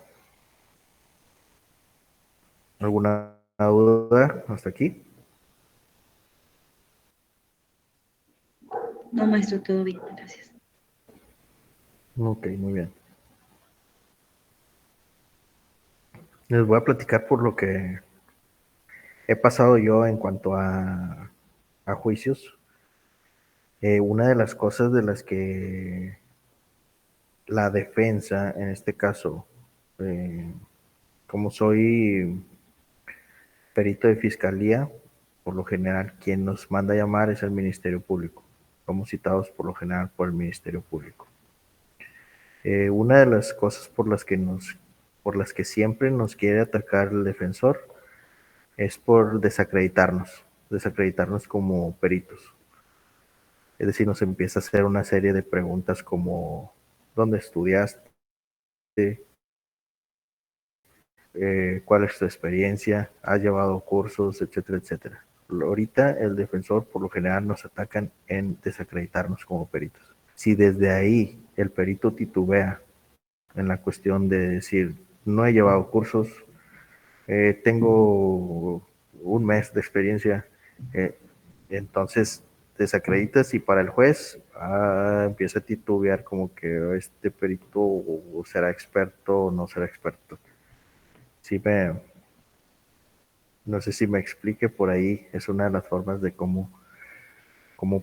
¿Alguna duda hasta aquí? No, maestro, todo bien, gracias. Ok, muy bien. Les voy a platicar por lo que he pasado yo en cuanto a juicios. Una de las cosas de las que la defensa, en este caso, como soy perito de fiscalía, por lo general quien nos manda a llamar es el Ministerio Público. Somos citados por lo general por el Ministerio Público. Una de las cosas por las que siempre nos quiere atacar el defensor es por desacreditarnos como peritos. Es decir, nos empieza a hacer una serie de preguntas como ¿dónde estudiaste? ¿Cuál es tu experiencia? ¿Has llevado cursos? Etcétera, etcétera. Ahorita el defensor por lo general nos atacan en desacreditarnos como peritos. Si desde ahí el perito titubea en la cuestión de decir, no he llevado cursos, tengo un mes de experiencia, entonces desacreditas y para el juez empieza a titubear como que este perito será experto o no será experto. No sé si me explique por ahí, es una de las formas de cómo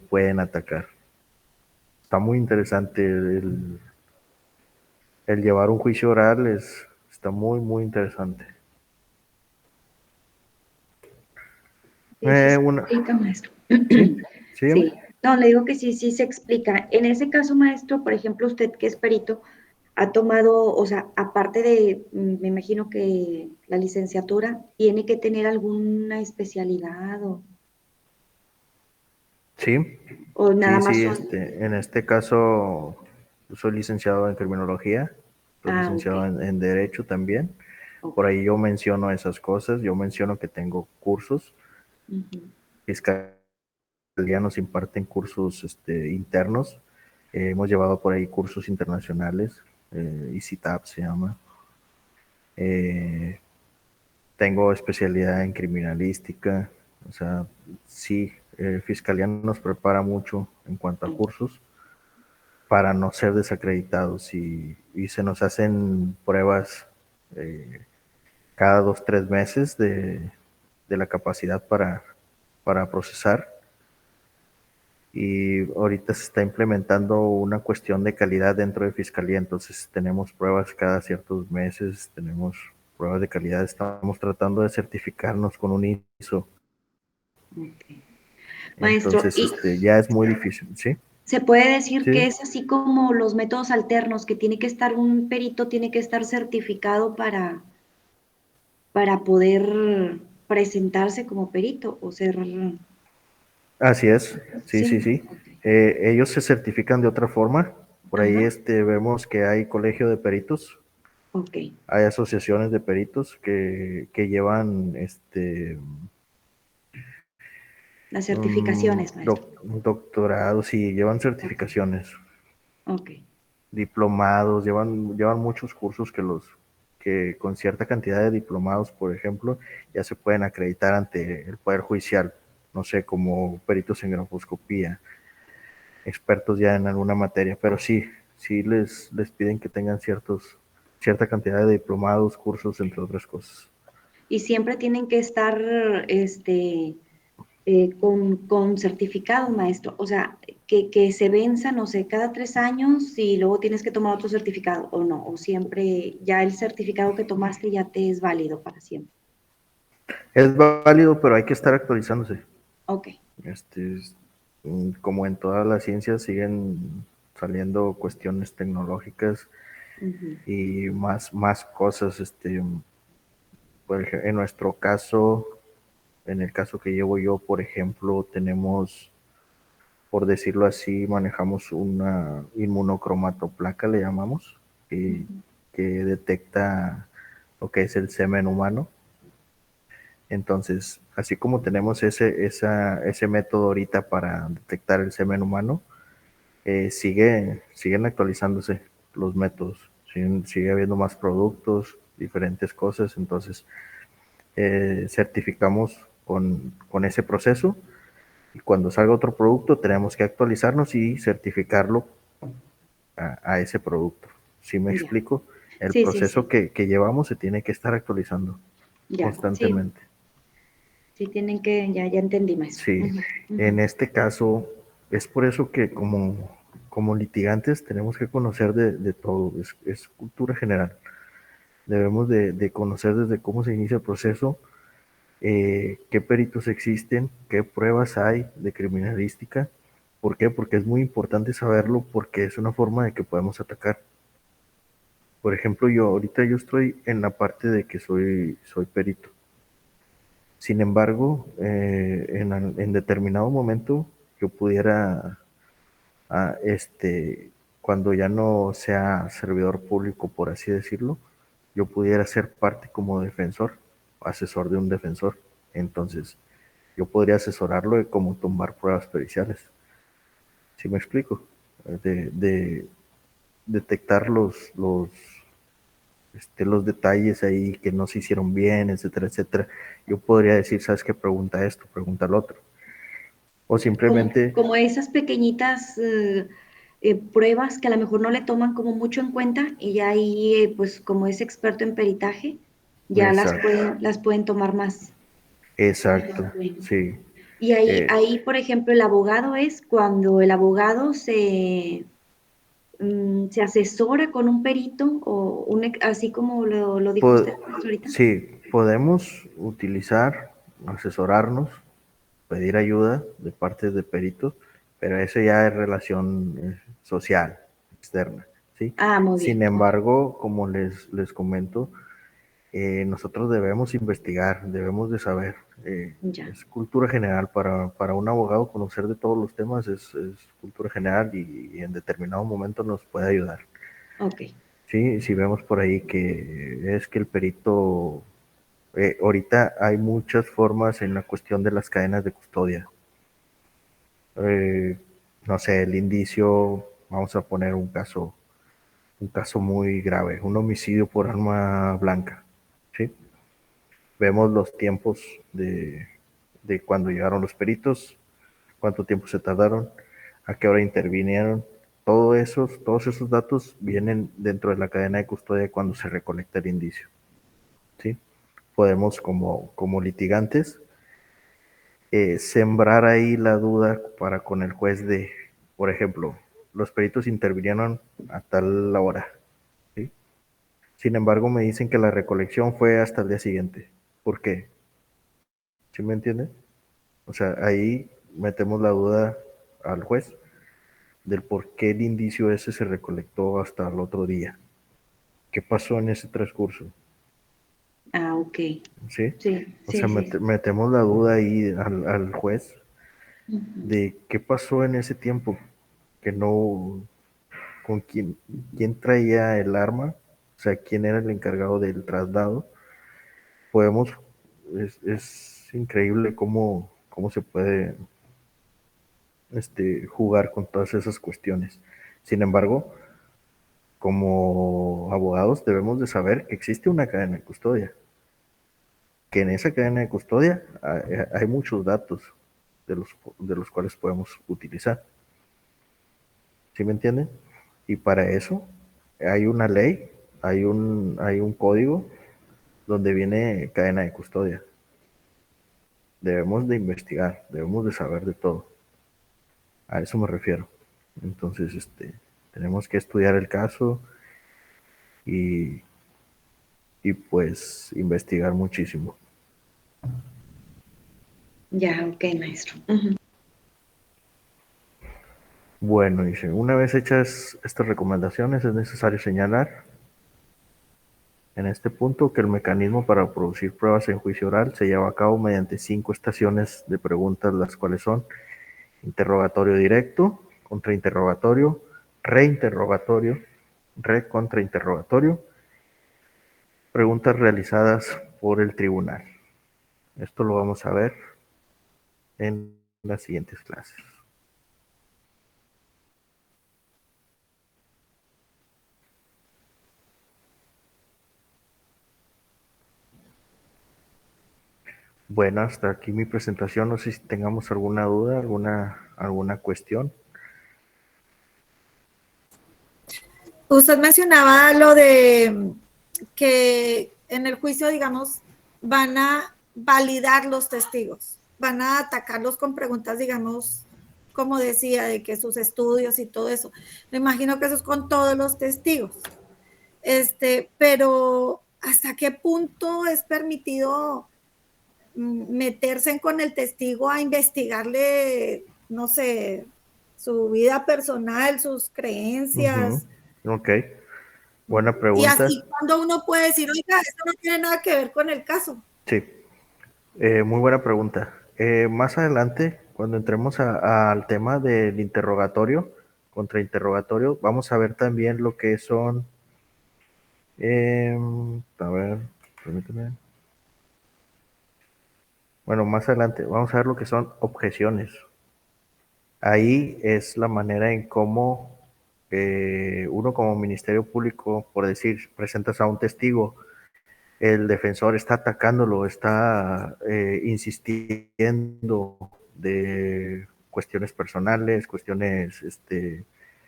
pueden atacar. Está muy interesante el llevar un juicio oral, está muy, muy interesante. Sí, sí se Una, explica, maestro. ¿sí? Sí, Sígueme. no, le digo que sí, sí se explica. En ese caso, maestro, por ejemplo, usted que es perito, ha tomado, o sea, aparte de, me imagino que la licenciatura, tiene que tener alguna especialidad Sí, o nada más sí, son. en este caso soy licenciado en criminología, soy Ah, ok, licenciado en derecho también. ok. Por ahí yo menciono esas cosas, yo menciono que tengo cursos, Ujú, fiscalía nos imparten cursos internos, hemos llevado por ahí cursos internacionales, ICITAP se llama. Eh, Tengo especialidad en criminalística, o sea, sí, Fiscalía nos prepara mucho en cuanto a ok. cursos para no ser desacreditados y se nos hacen pruebas cada 2, 3 meses de la capacidad para procesar, y ahorita se está implementando una cuestión de calidad dentro de Fiscalía, entonces tenemos pruebas cada ciertos meses, tenemos pruebas de calidad, estamos tratando de certificarnos con un ISO. Ok. Maestro, Entonces, y ya es muy difícil, ¿sí? se puede decir que Sí, es así como los métodos alternos, que tiene que estar un perito, tiene que estar certificado para poder presentarse como perito o ser, así es, sí, sí, sí, sí. ok. Ellos se certifican de otra forma. Por ahí Ajá, vemos que hay colegio de peritos. Ok. Hay asociaciones de peritos que llevan Las certificaciones, maestro. doctorados y llevan Ok. certificaciones, Ok. diplomados, llevan muchos cursos que con cierta cantidad de diplomados, por ejemplo, ya se pueden acreditar ante el Poder Judicial, no sé, como peritos en grafoscopía, expertos ya en alguna materia, pero sí les piden que tengan cierta cantidad de diplomados, cursos, entre otras cosas. Y siempre tienen que estar con certificado, maestro. O sea, que se venza, no sé, cada 3 años y luego tienes que tomar otro certificado, o no, o siempre ya el certificado que tomaste ya te es válido para siempre. Es válido, pero hay que estar actualizándose. Ok. Como en todas las ciencias, siguen saliendo cuestiones tecnológicas Ujú. y más cosas. En nuestro caso, en el caso que llevo yo, por ejemplo, tenemos, por decirlo así, manejamos una inmunocromatoplaca, le llamamos, y Ujú. que detecta lo que es el semen humano. Entonces, así como tenemos ese método ahorita para detectar el semen humano, siguen actualizándose los métodos, sigue habiendo más productos, diferentes cosas, entonces certificamos con ese proceso y cuando salga otro producto tenemos que actualizarnos y certificarlo a ese producto. ¿Sí me Ya. explico? El Sí, sí, proceso sí. que llevamos se tiene que estar actualizando Ya. Sí, constantemente. sí tienen que, ya entendí, maestro. Sí, Ujú, en ujú. este caso es por eso que como litigantes tenemos que conocer de todo, es cultura general. Debemos de conocer desde cómo se inicia el proceso, qué peritos existen, qué pruebas hay de criminalística. ¿Por qué? Porque es muy importante saberlo porque es una forma de que podemos atacar. Por ejemplo, ahorita yo estoy en la parte de que soy perito. Sin embargo, en determinado momento yo pudiera, cuando ya no sea servidor público, por así decirlo, yo pudiera ser parte como defensor, asesor de un defensor. Entonces, yo podría asesorarlo de cómo tumbar pruebas periciales. ¿Sí me explico? De detectar los detalles ahí que no se hicieron bien, etcétera, etcétera. Yo podría decir, ¿sabes qué? Pregunta esto, pregunta lo otro. O simplemente, Como esas pequeñitas pruebas que a lo mejor no le toman como mucho en cuenta y ya ahí, pues como es experto en peritaje, ya exacto, las pueden tomar más. exacto, sí. Y Eh, ahí, por ejemplo, el abogado es cuando el abogado se asesora con un perito o así como lo dijo po- usted ahorita. sí, podemos utilizar, asesorarnos, pedir ayuda de parte de peritos, pero eso ya es relación social, externa, ¿sí? Ah, muy Sin bien. Ok. embargo, como les comento, nosotros debemos investigar, debemos de saber. Ya. Es cultura general para un abogado conocer de todos los temas, es cultura general y en determinado momento nos puede ayudar. Ok. Sí, si vemos por ahí que es que el perito, ahorita hay muchas formas en la cuestión de las cadenas de custodia. Eh, no sé, el indicio, vamos a poner un caso muy grave, un homicidio por arma blanca, ¿sí? Vemos los tiempos de cuando llegaron los peritos, cuánto tiempo se tardaron, a qué hora intervinieron. Todos esos datos vienen dentro de la cadena de custodia cuando se recolecta el indicio. ¿Sí? Podemos, como litigantes, sembrar ahí la duda para con el juez de, por ejemplo, los peritos intervinieron a tal hora. ¿Sí? Sin embargo, me dicen que la recolección fue hasta el día siguiente. ¿Por qué? ¿Sí me entienden? O sea, ahí metemos la duda al juez del por qué el indicio ese se recolectó hasta el otro día. ¿Qué pasó en ese transcurso? Ah, ok. ¿Sí? Sí, O sea, sí, sí. metemos la duda ahí al juez Ujú. de qué pasó en ese tiempo, que no, con quién traía el arma, o sea, quién era el encargado del traslado, podemos, es increíble cómo se puede jugar con todas esas cuestiones. Sin embargo, como abogados debemos de saber que existe una cadena de custodia, que en esa cadena de custodia hay muchos datos de los cuales podemos utilizar. ¿Sí me entienden? Y para eso hay una ley, hay un código donde viene cadena de custodia. Debemos de investigar, debemos de saber de todo. A eso me refiero. Entonces, tenemos que estudiar el caso y pues investigar muchísimo. Ya, ok, maestro. Uh-huh. Bueno, dice, una vez hechas estas recomendaciones, es necesario señalar en este punto que el mecanismo para producir pruebas en juicio oral se lleva a cabo mediante 5 estaciones de preguntas, las cuales son interrogatorio directo, contrainterrogatorio, reinterrogatorio, recontrainterrogatorio, preguntas realizadas por el tribunal. Esto lo vamos a ver en las siguientes clases. Bueno, hasta aquí mi presentación. No sé si tengamos alguna duda, alguna cuestión. Usted mencionaba lo de que en el juicio, digamos, van a validar los testigos, van a atacarlos con preguntas, digamos, como decía, de que sus estudios y todo eso. Me imagino que eso es con todos los testigos. Pero ¿hasta qué punto es permitido meterse con el testigo a investigarle, no sé, su vida personal, sus creencias? Ok, buena pregunta. Y así cuando uno puede decir, oiga, esto no tiene nada que ver con el caso. Sí, muy buena pregunta. Más adelante, cuando entremos al tema del interrogatorio, contrainterrogatorio, vamos a ver también lo que son, a ver, permíteme. Bueno, más adelante vamos a ver lo que son objeciones. Ahí es la manera en cómo uno como Ministerio Público, por decir, presentas a un testigo, el defensor está atacándolo, está insistiendo de cuestiones personales, cuestiones,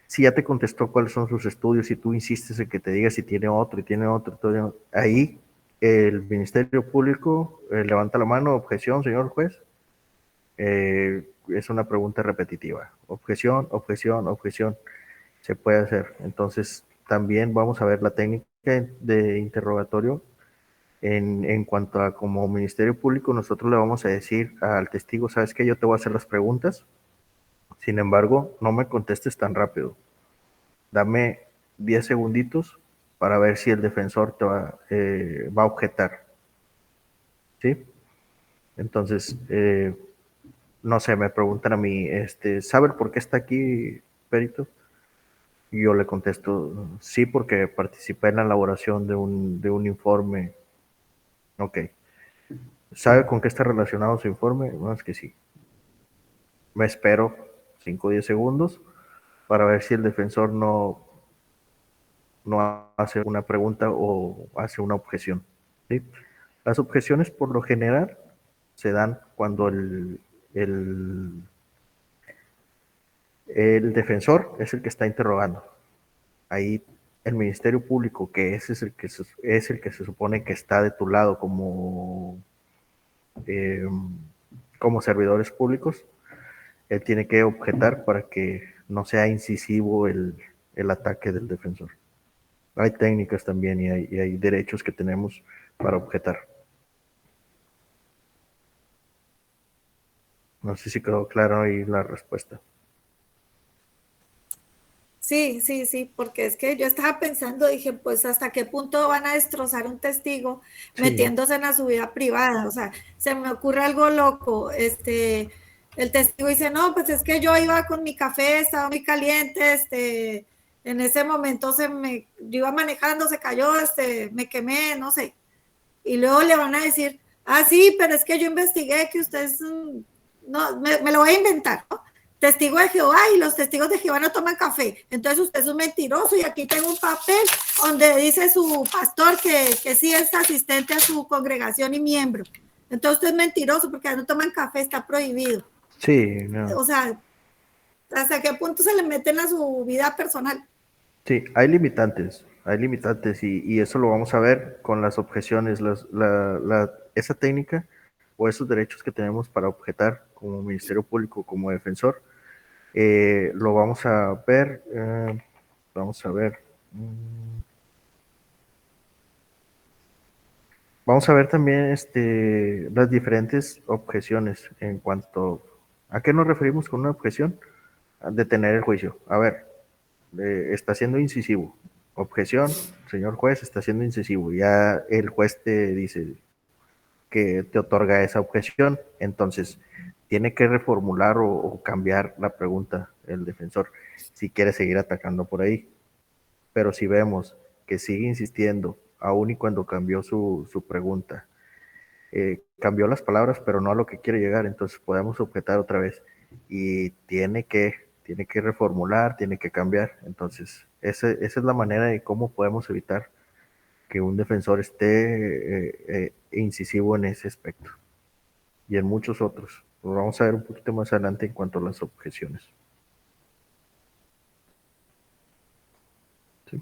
si ya te contestó cuáles son sus estudios y tú insistes en que te diga si tiene otro y tiene otro, ahí el Ministerio Público levanta la mano, objeción, señor juez. Es una pregunta repetitiva. Objeción, objeción, objeción. Se puede hacer. Entonces, también vamos a ver la técnica de interrogatorio. En cuanto a como Ministerio Público, nosotros le vamos a decir al testigo, ¿sabes qué? Yo te voy a hacer las preguntas. Sin embargo, no me contestes tan rápido. Dame 10 segunditos para ver si el defensor te va a objetar. ¿Sí? Entonces, no sé, me preguntan a mí, ¿sabe por qué está aquí, perito? Y yo le contesto, sí, porque participé en la elaboración de un informe. Ok. ¿Sabe con qué está relacionado su informe? No, es que sí. Me espero 5 o 10 segundos para ver si el defensor no hace una pregunta o hace una objeción. ¿Sí? Las objeciones, por lo general, se dan cuando el defensor es el que está interrogando. Ahí el Ministerio Público, que ese es el que se supone que está de tu lado como servidores públicos, él tiene que objetar para que no sea incisivo el ataque del defensor. Hay técnicas también y hay derechos que tenemos para objetar. No sé si quedó claro ahí la respuesta. Sí, sí, sí, porque es que yo estaba pensando, dije, pues hasta qué punto van a destrozar un testigo metiéndose en su vida privada. O sea, se me ocurre algo loco. El testigo dice, no, pues es que yo iba con mi café, estaba muy caliente, En ese momento yo iba manejando, se cayó, me quemé, no sé. Y luego le van a decir, sí, pero es que yo investigué que ustedes, no, me lo voy a inventar, ¿no? Testigo de Jehová, y los testigos de Jehová no toman café. Entonces usted es un mentiroso, y aquí tengo un papel donde dice su pastor que sí es asistente a su congregación y miembro. Entonces usted es mentiroso porque no toman café, está prohibido. Sí, no. O sea, ¿hasta qué punto se le meten a su vida personal? Sí, hay limitantes y eso lo vamos a ver con las objeciones, esa técnica o esos derechos que tenemos para objetar como Ministerio Público, como defensor, lo vamos a ver, vamos a ver. Vamos a ver también las diferentes objeciones en cuanto a qué nos referimos con una objeción, a detener el juicio. A ver, está siendo incisivo. Objeción, señor juez, está siendo incisivo. Ya el juez te dice que te otorga esa objeción, entonces tiene que reformular o cambiar la pregunta el defensor si quiere seguir atacando por ahí. Pero si vemos que sigue insistiendo, aun y cuando cambió su pregunta, cambió las palabras, pero no a lo que quiere llegar, entonces podemos objetar otra vez y tiene que reformular, tiene que cambiar. Entonces, esa es la manera de cómo podemos evitar que un defensor esté incisivo en ese aspecto y en muchos otros. Lo vamos a ver un poquito más adelante en cuanto a las objeciones. ¿Sí?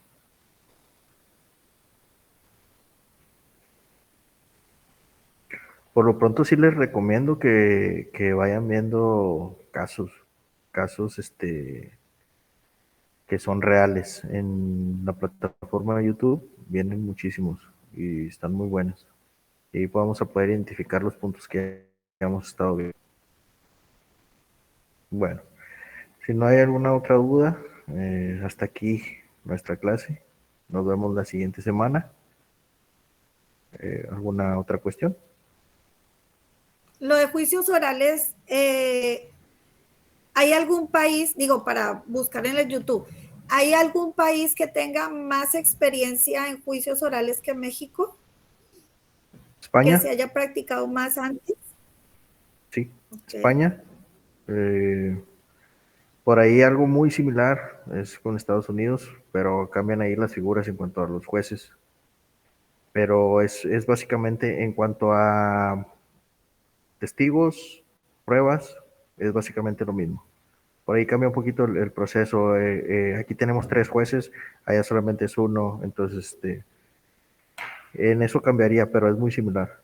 Por lo pronto sí les recomiendo que vayan viendo casos que son reales. En la plataforma de YouTube vienen muchísimos y están muy buenos. Y ahí vamos a poder identificar los puntos que hemos estado viendo. Bueno, si no hay alguna otra duda, hasta aquí nuestra clase. Nos vemos la siguiente semana. ¿Alguna otra cuestión? Lo de juicios orales, ¿hay algún país, digo, para buscar en el YouTube, ¿hay algún país que tenga más experiencia en juicios orales que México? ¿Que España, se haya practicado más antes? sí, Okay. España. Por ahí algo muy similar es con Estados Unidos, pero cambian ahí las figuras en cuanto a los jueces. Pero es básicamente en cuanto a testigos, pruebas, es básicamente lo mismo. Por ahí cambia un poquito el proceso. Aquí tenemos 3 jueces, allá solamente es uno, entonces en eso cambiaría, pero es muy similar.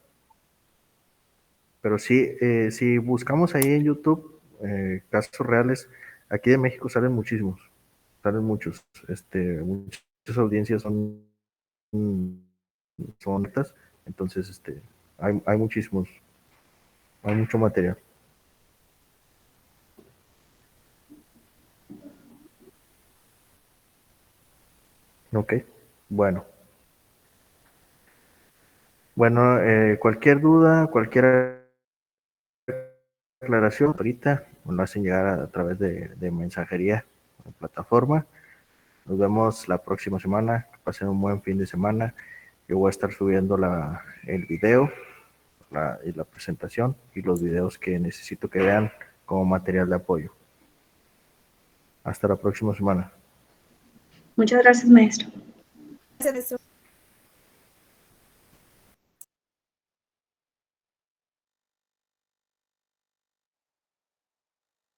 Pero sí, si buscamos ahí en YouTube casos reales, aquí de México salen muchísimos, salen muchos. Muchas audiencias son altas, entonces hay muchísimos, hay mucho material. Ok, bueno. Bueno, cualquier duda, cualquier aclaración, ahorita nos lo hacen llegar a través de mensajería o plataforma. Nos vemos la próxima semana. Que pasen un buen fin de semana. Yo voy a estar subiendo el video y la presentación y los videos que necesito que vean como material de apoyo. Hasta la próxima semana. Muchas gracias, maestro. Gracias.